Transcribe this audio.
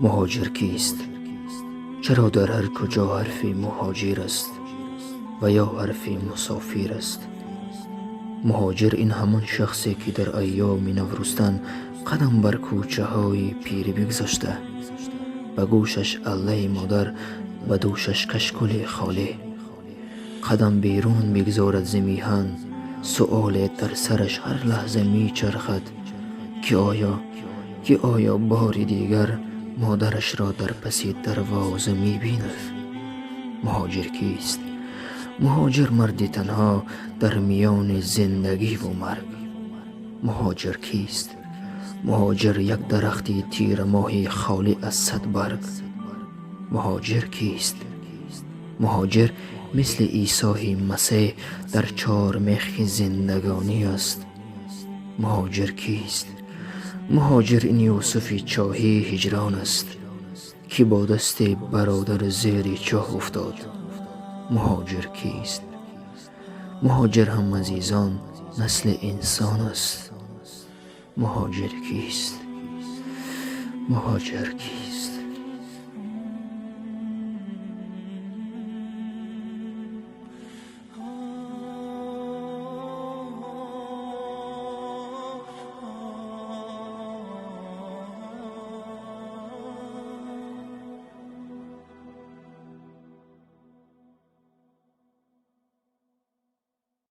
مهاجر کیست؟ چرا در هر کجا حرفی مهاجر است و یا حرفی مسافر است؟ مهاجر این همان شخصی که در ایام نوروزتن قدم بر کوچه های پیری بگذاشته، به گوشش الله مادر، به دوشش کشکول خاله. قدم بیرون بگذارد ز میهن، سؤال در سرش هر لحظه می چرخد که آیا بار دیگر مادرش را در پس دروازه می بیند؟ مهاجر کیست؟ مهاجر مردی تنها در میان زندگی و مرگ. مهاجر کیست؟ مهاجر یک درختی تیر ماهی خالی از صد برگ. مهاجر کیست؟ مهاجر مثل عیسی مسیح در چار میخ زندگانی است. مهاجر کیست؟ مهاجر این یوسف چاهی هجران است که با دست برادر زیر چاه افتاد. مهاجر کیست؟ مهاجر هم عزیزان نسل انسان است. مهاجر کیست؟ مهاجر کیست؟